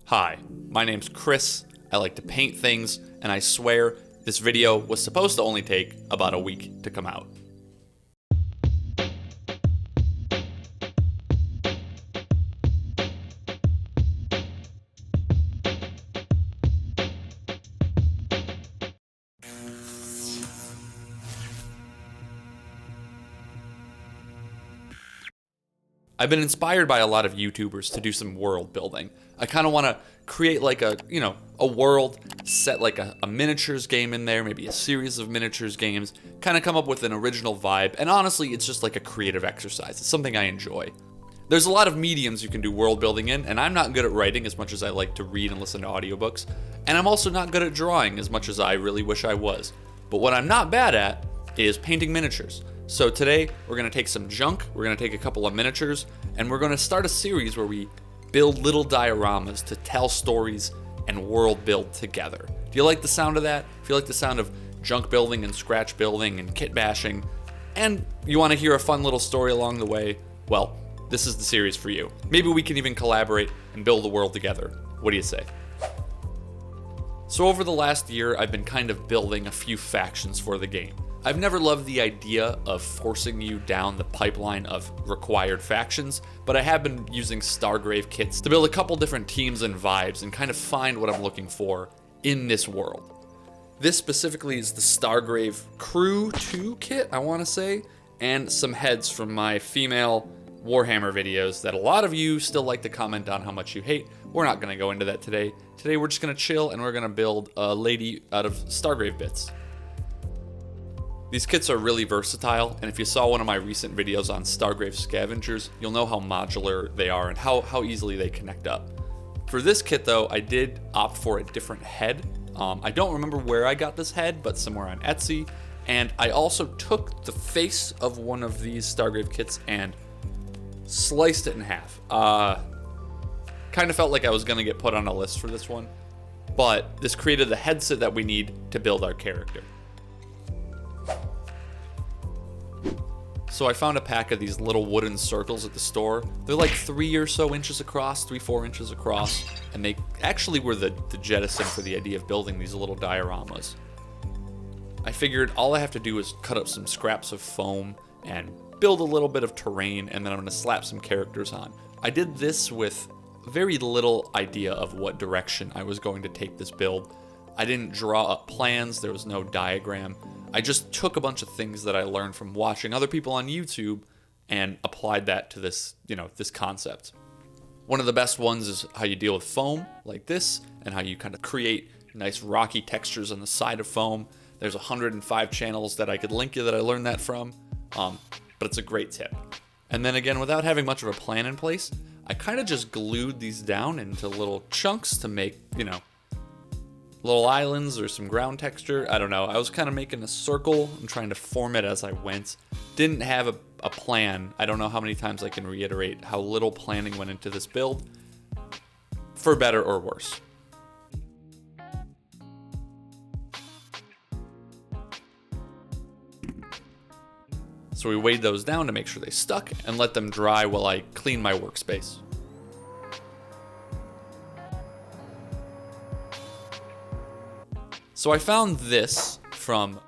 Hi, my name's Chris. I like to paint things, and I swear this video was supposed to only take about a week to come out. I've been inspired by a lot of YouTubers to do some world building. I kind of want to create like a world, set like a miniatures game in there, maybe a series of miniatures games, kind of come up with an original vibe, and honestly, it's just like a creative exercise. It's something I enjoy. There's a lot of mediums you can do world building in, and I'm not good at writing as much as I like to read and listen to audiobooks, and I'm also not good at drawing as much as I really wish I was. But what I'm not bad at is painting miniatures. So today, we're going to take some junk, we're going to take a couple of miniatures, and we're going to start a series where we build little dioramas to tell stories and world build together. Do you like the sound of that? If you like the sound of junk building and scratch building and kit bashing, and you want to hear a fun little story along the way, well, this is the series for you. Maybe we can even collaborate and build the world together. What do you say? So over the last year, I've been kind of building a few factions for the game. I've never loved the idea of forcing you down the pipeline of required factions, but I have been using Stargrave kits to build a couple different teams and vibes and kind of find what I'm looking for in this world. This specifically is the Stargrave Crew 2 kit, I want to say, and some heads from my female Warhammer videos that a lot of you still like to comment on how much you hate. We're not going to go into that today. Today we're just going to chill and we're going to build a lady out of Stargrave bits. These kits are really versatile, and if you saw one of my recent videos on Stargrave Scavengers, you'll know how modular they are and how easily they connect up. For this kit though, I did opt for a different head. I don't remember where I got this head, but somewhere on Etsy, and I also took the face of one of these Stargrave kits and sliced it in half. Kind of felt like I was going to get put on a list for this one, but this created the headset that we need to build our character. So I found a pack of these little wooden circles at the store. They're like 3 or so inches across, 3-4 inches across, and they actually were the jettison for the idea of building these little dioramas. I figured all I have to do is cut up some scraps of foam and build a little bit of terrain, and then I'm going to slap some characters on. I did this with very little idea of what direction I was going to take this build. I didn't draw up plans, there was no diagram. I just took a bunch of things that I learned from watching other people on YouTube and applied that to this, this concept. One of the best ones is how you deal with foam like this and how you kind of create nice rocky textures on the side of foam. There's 105 channels that I could link you that I learned that from, but it's a great tip. And then again, without having much of a plan in place, I kind of just glued these down into little chunks to make, little islands or some ground texture. I don't know. I was kind of making a circle and trying to form it as I went. Didn't have a plan. I don't know how many times I can reiterate how little planning went into this build, for better or worse. So we weighed those down to make sure they stuck and let them dry while I clean my workspace. So I found this from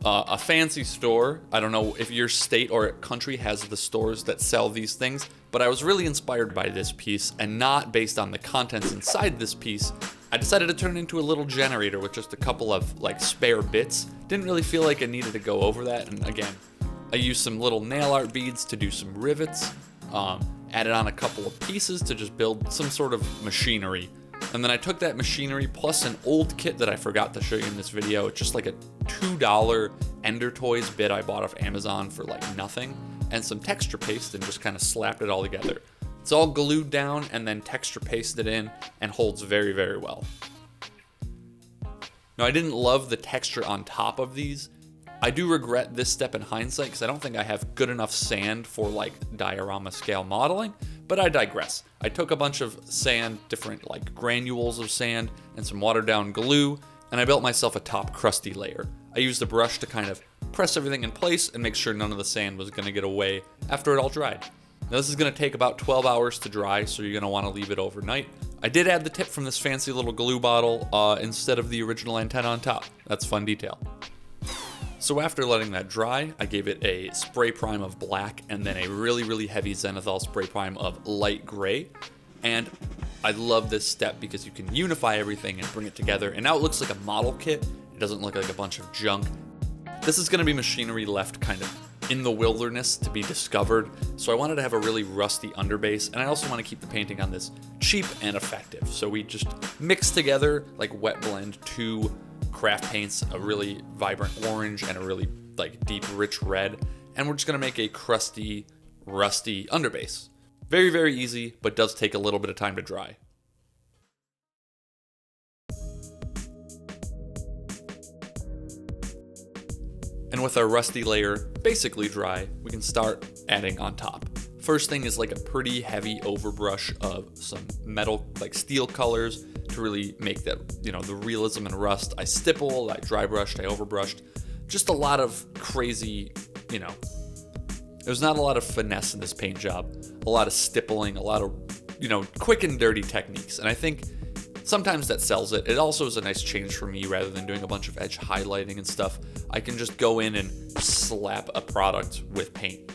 a fancy store. I don't know if your state or country has the stores that sell these things, but I was really inspired by this piece, and not based on the contents inside this piece. I decided to turn it into a little generator with just a couple of spare bits. Didn't really feel like I needed to go over that, and again, I used some little nail art beads to do some rivets, added on a couple of pieces to just build some sort of machinery. And then I took that machinery plus an old kit that I forgot to show you in this video. It's just like a $2 Ender Toys bit I bought off Amazon for nothing, and some texture paste, and just kind of slapped it all together. It's all glued down and then texture pasted in and holds very, very well. Now, I didn't love the texture on top of these. I do regret this step in hindsight because I don't think I have good enough sand for diorama scale modeling, but I digress. I took a bunch of sand, different granules of sand, and some watered down glue, and I built myself a top crusty layer. I used a brush to kind of press everything in place and make sure none of the sand was going to get away after it all dried. Now this is going to take about 12 hours to dry, so you're going to want to leave it overnight. I did add the tip from this fancy little glue bottle instead of the original antenna on top. That's a fun detail. So after letting that dry, I gave it a spray prime of black and then a really, really heavy zenithal spray prime of light gray. And I love this step because you can unify everything and bring it together. And now it looks like a model kit. It doesn't look like a bunch of junk. This is going to be machinery left kind of in the wilderness to be discovered. So I wanted to have a really rusty underbase. And I also want to keep the painting on this cheap and effective. So we just mixed together, like wet blend, two craft paints, a really vibrant orange and a really like deep, rich red. And we're just going to make a crusty, rusty underbase. Very, very easy, but does take a little bit of time to dry. And with our rusty layer basically dry, we can start adding on top. First thing is like a pretty heavy overbrush of some metal, like steel colors to really make that, you know, the realism and rust. I stippled, I dry brushed, I overbrushed. Just a lot of crazy, you know, there's not a lot of finesse in this paint job. A lot of stippling, a lot of, you know, quick and dirty techniques. And I think sometimes that sells it. It also is a nice change for me rather than doing a bunch of edge highlighting and stuff. I can just go in and slap a product with paint.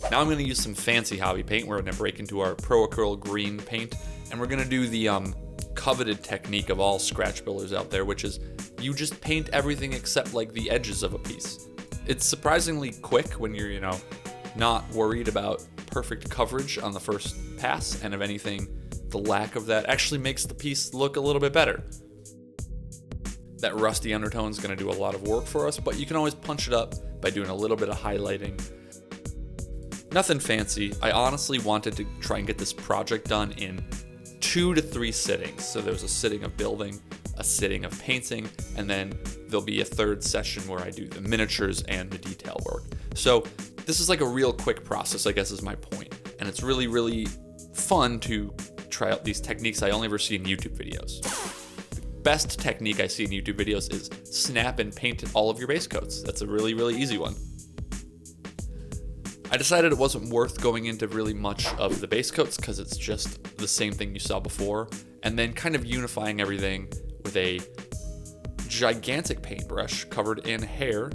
Now I'm going to use some fancy hobby paint. We're going to break into our Pro Acryl green paint, and we're going to do the coveted technique of all scratch builders out there, which is you just paint everything except like the edges of a piece. It's surprisingly quick when you're, you know, not worried about perfect coverage on the first pass, and if anything, the lack of that actually makes the piece look a little bit better. That rusty undertone is going to do a lot of work for us, but you can always punch it up by doing a little bit of highlighting. Nothing fancy. I honestly wanted to try and get this project done in 2 to 3 sittings. So there's a sitting of building, a sitting of painting, and then there'll be a third session where I do the miniatures and the detail work. So this is like a real quick process, I guess is my point. And it's really, really fun to try out these techniques I only ever see in YouTube videos. The best technique I see in YouTube videos is snap and paint all of your base coats. That's a really, really easy one. I decided it wasn't worth going into really much of the base coats because it's just the same thing you saw before, and then kind of unifying everything with a gigantic paintbrush covered in hair.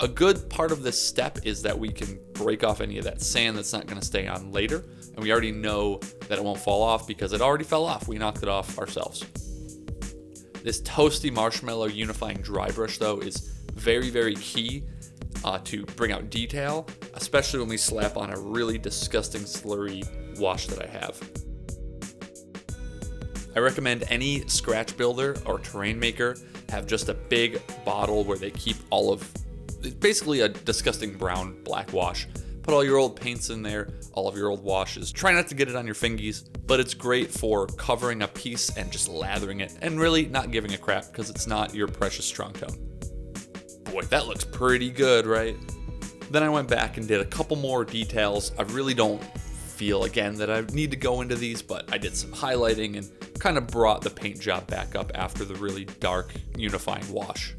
A good part of this step is that we can break off any of that sand that's not going to stay on later, and we already know that it won't fall off because it already fell off. We knocked it off ourselves. This toasty marshmallow unifying dry brush though is very, very key to bring out detail, especially when we slap on a really disgusting slurry wash that I have. I recommend any scratch builder or terrain maker have just a big bottle where they keep all of, basically a disgusting brown black wash. Put all your old paints in there, all of your old washes. Try not to get it on your fingies, but it's great for covering a piece and just lathering it and really not giving a crap because it's not your precious strong tone. Boy, that looks pretty good, right? Then I went back and did a couple more details. I really don't feel, again, that I need to go into these, but I did some highlighting and kind of brought the paint job back up after the really dark unifying wash.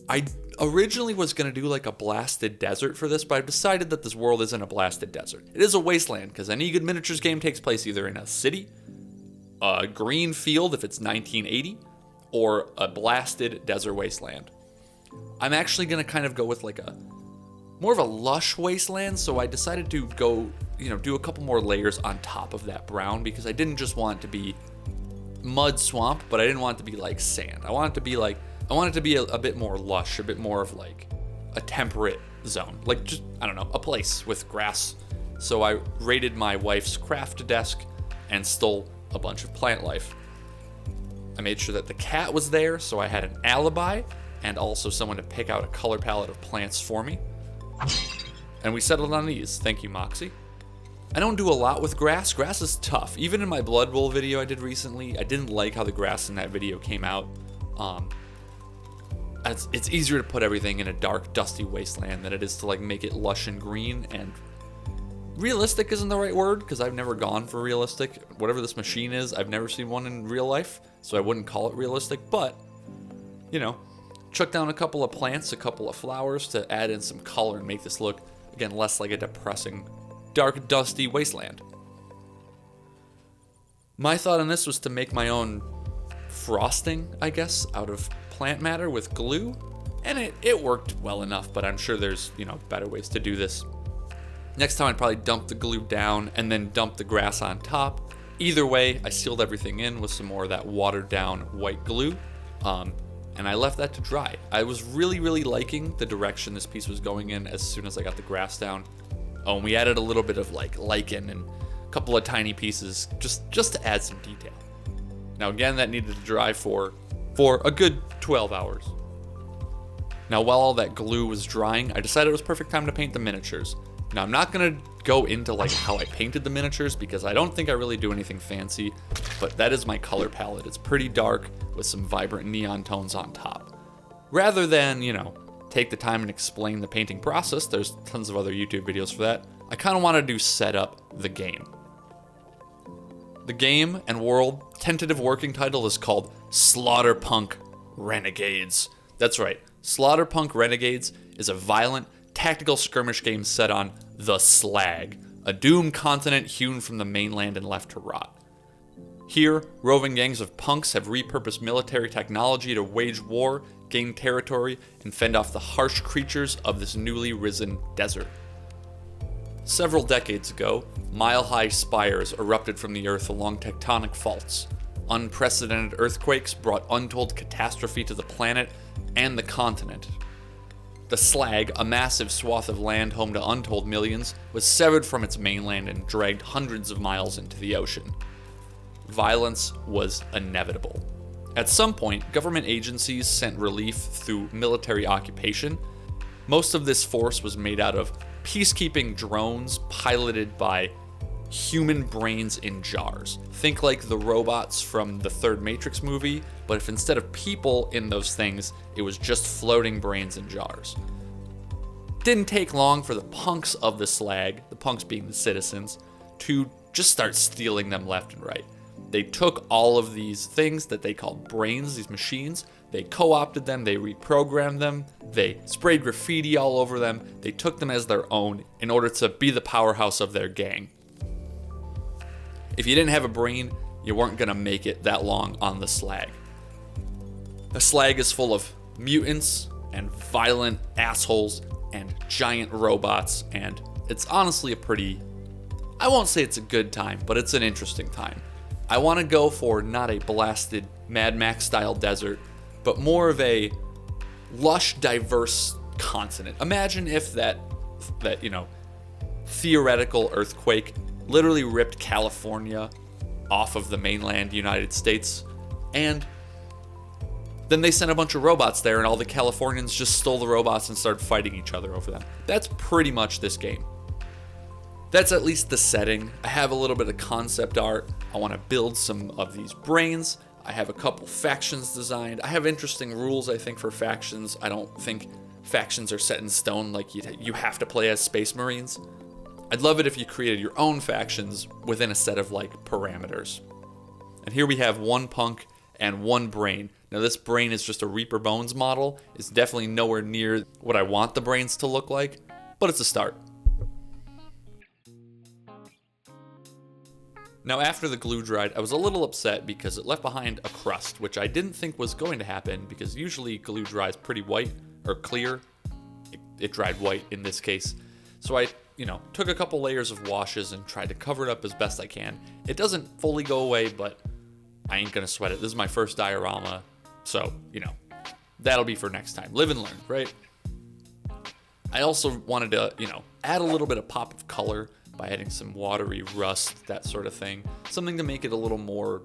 I originally was going to do like a blasted desert for this, but I've decided that this world isn't a blasted desert. It is a wasteland, because any good miniatures game takes place either in a city, a green field if it's 1980, or a blasted desert wasteland. I'm actually going to kind of go with like a more of a lush wasteland, so I decided to go, do a couple more layers on top of that brown, because I didn't just want it to be mud swamp, but I didn't want it to be like sand. I want it to be a bit more lush, a bit more of like a temperate zone, like just, I don't know, a place with grass. So I raided my wife's craft desk and stole a bunch of plant life. I made sure that the cat was there, so I had an alibi and also someone to pick out a color palette of plants for me. And we settled on these. Thank you, Moxie. I don't do a lot with grass. Grass is tough. Even in my Blood Bowl video I did recently, I didn't like how the grass in that video came out. It's easier to put everything in a dark, dusty wasteland than it is to like make it lush and green. And realistic isn't the right word, because I've never gone for realistic. Whatever this machine is, I've never seen one in real life, so I wouldn't call it realistic. But, chuck down a couple of plants, a couple of flowers to add in some color and make this look, again, less like a depressing, dark, dusty wasteland. My thought on this was to make my own frosting, I guess, out of plant matter with glue. And it worked well enough, but I'm sure there's, better ways to do this. Next time I'd probably dump the glue down and then dump the grass on top. Either way, I sealed everything in with some more of that watered down white glue. And I left that to dry. I was really, really liking the direction this piece was going in as soon as I got the grass down. Oh, and we added a little bit of like lichen and a couple of tiny pieces just to add some detail. Now again, that needed to dry for a good 12 hours. Now while all that glue was drying, I decided it was perfect time to paint the miniatures. Now I'm not gonna go into like how I painted the miniatures because I don't think I really do anything fancy, but that is my color palette. It's pretty dark with some vibrant neon tones on top. Rather than, take the time and explain the painting process, there's tons of other YouTube videos for that, I kind of wanted to set up the game. The game and world tentative working title is called Slaughterpunk Renegades. That's right, Slaughterpunk Renegades is a violent, tactical skirmish game set on the Slag, a doomed continent hewn from the mainland and left to rot. Here, roving gangs of punks have repurposed military technology to wage war, gain territory, and fend off the harsh creatures of this newly risen desert. Several decades ago, mile-high spires erupted from the earth along tectonic faults. Unprecedented earthquakes brought untold catastrophe to the planet and the continent. The Slag, a massive swath of land home to untold millions, was severed from its mainland and dragged hundreds of miles into the ocean. Violence was inevitable. At some point, government agencies sent relief through military occupation. Most of this force was made out of peacekeeping drones piloted by human brains in jars. Think like the robots from the third Matrix movie, but if instead of people in those things, it was just floating brains in jars. Didn't take long for the punks of the Slag, the punks being the citizens, to just start stealing them left and right. They took all of these things that they called brains, these machines, they co-opted them, they reprogrammed them, they sprayed graffiti all over them, they took them as their own in order to be the powerhouse of their gang. If you didn't have a brain, you weren't gonna make it that long on the Slag. The Slag is full of mutants and violent assholes and giant robots, and it's honestly I won't say it's a good time, but it's an interesting time. I want to go for not a blasted Mad Max style desert, but more of a lush, diverse continent. Imagine if that theoretical earthquake literally ripped California off of the mainland United States, and then they sent a bunch of robots there and all the Californians just stole the robots and started fighting each other over them. That's pretty much this game. That's at least the setting. I have a little bit of concept art. I want to build some of these brains. I have a couple factions designed. I have interesting rules, I think, for factions. I don't think factions are set in stone like you have to play as Space Marines. I'd love it if you created your own factions within a set of parameters. And here we have one punk and one brain. Now this brain is just a Reaper Bones model. It's definitely nowhere near what I want the brains to look like, but it's a start. Now after the glue dried, I was a little upset because it left behind a crust, which I didn't think was going to happen because usually glue dries pretty white or clear. It dried white in this case. So I, took a couple layers of washes and tried to cover it up as best I can. It doesn't fully go away, but I ain't gonna sweat it. This is my first diorama, so, that'll be for next time. Live and learn, right? I also wanted to, add a little bit of pop of color by adding some watery rust, that sort of thing. Something to make it a little more,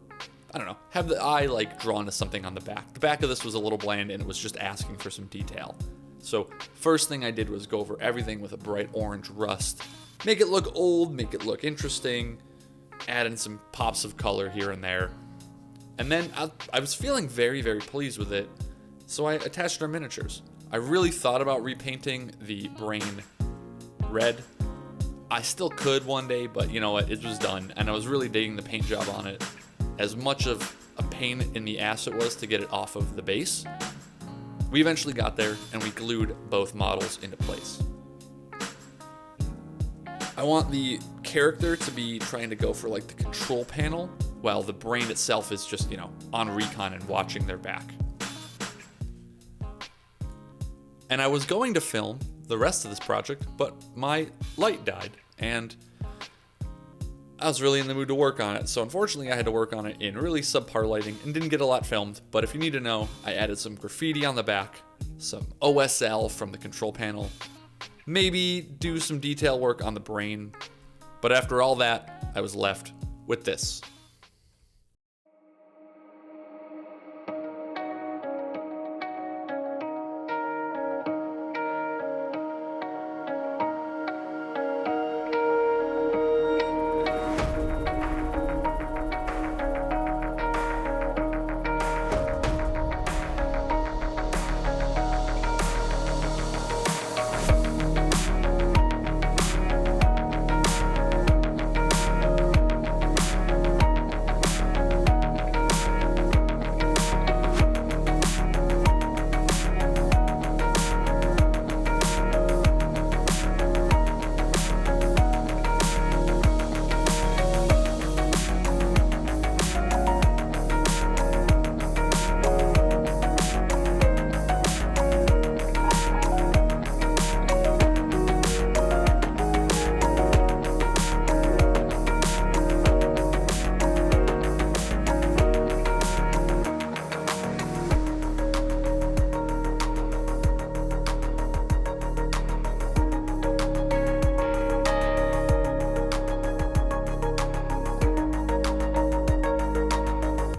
have the eye drawn to something on the back. The back of this was a little bland and it was just asking for some detail. So first thing I did was go over everything with a bright orange rust. Make it look old, make it look interesting, add in some pops of color here and there. And then I was feeling very, very pleased with it, so I attached our miniatures. I really thought about repainting the brain red. I still could one day, but you know what, it was done, and I was really digging the paint job on it. As much of a pain in the ass it was to get it off of the base, we eventually got there, and we glued both models into place. I want the character to be trying to go for the control panel while the brain itself is just, on recon and watching their back. And I was going to film the rest of this project, but my light died, and I was really in the mood to work on it. So unfortunately, I had to work on it in really subpar lighting and didn't get a lot filmed. But if you need to know, I added some graffiti on the back, some OSL from the control panel, maybe do some detail work on the brain. But after all that, I was left with this.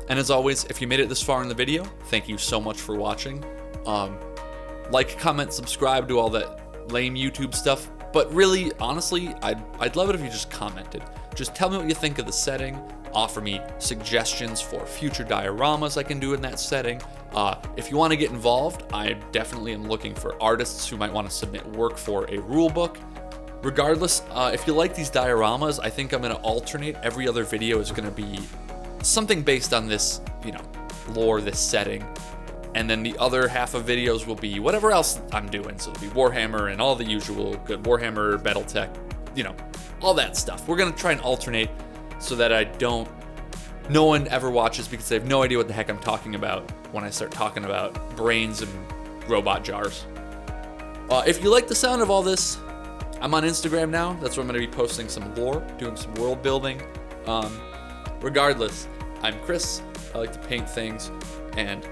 And as always, if you made it this far in the video, thank you so much for watching. Like, comment, subscribe, do all that lame YouTube stuff. But really, honestly, I'd love it if you just commented. Just tell me what you think of the setting. Offer me suggestions for future dioramas I can do in that setting. If you want to get involved, I definitely am looking for artists who might want to submit work for a rule book. Regardless, if you like these dioramas, I think I'm going to alternate. Every other video is going to be something based on this, lore, this setting. And then the other half of videos will be whatever else I'm doing. So it'll be Warhammer and all the usual good Warhammer, Battletech, all that stuff. We're going to try and alternate so that no one ever watches because they have no idea what the heck I'm talking about when I start talking about brains and robot jars. If you like the sound of all this, I'm on Instagram now. That's where I'm going to be posting some lore, doing some world building. Regardless, I'm Chris. I like to paint things, and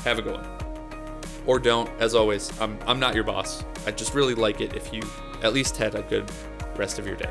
have a good one. Or don't, as always. I'm not your boss. I just really like it if you at least had a good rest of your day.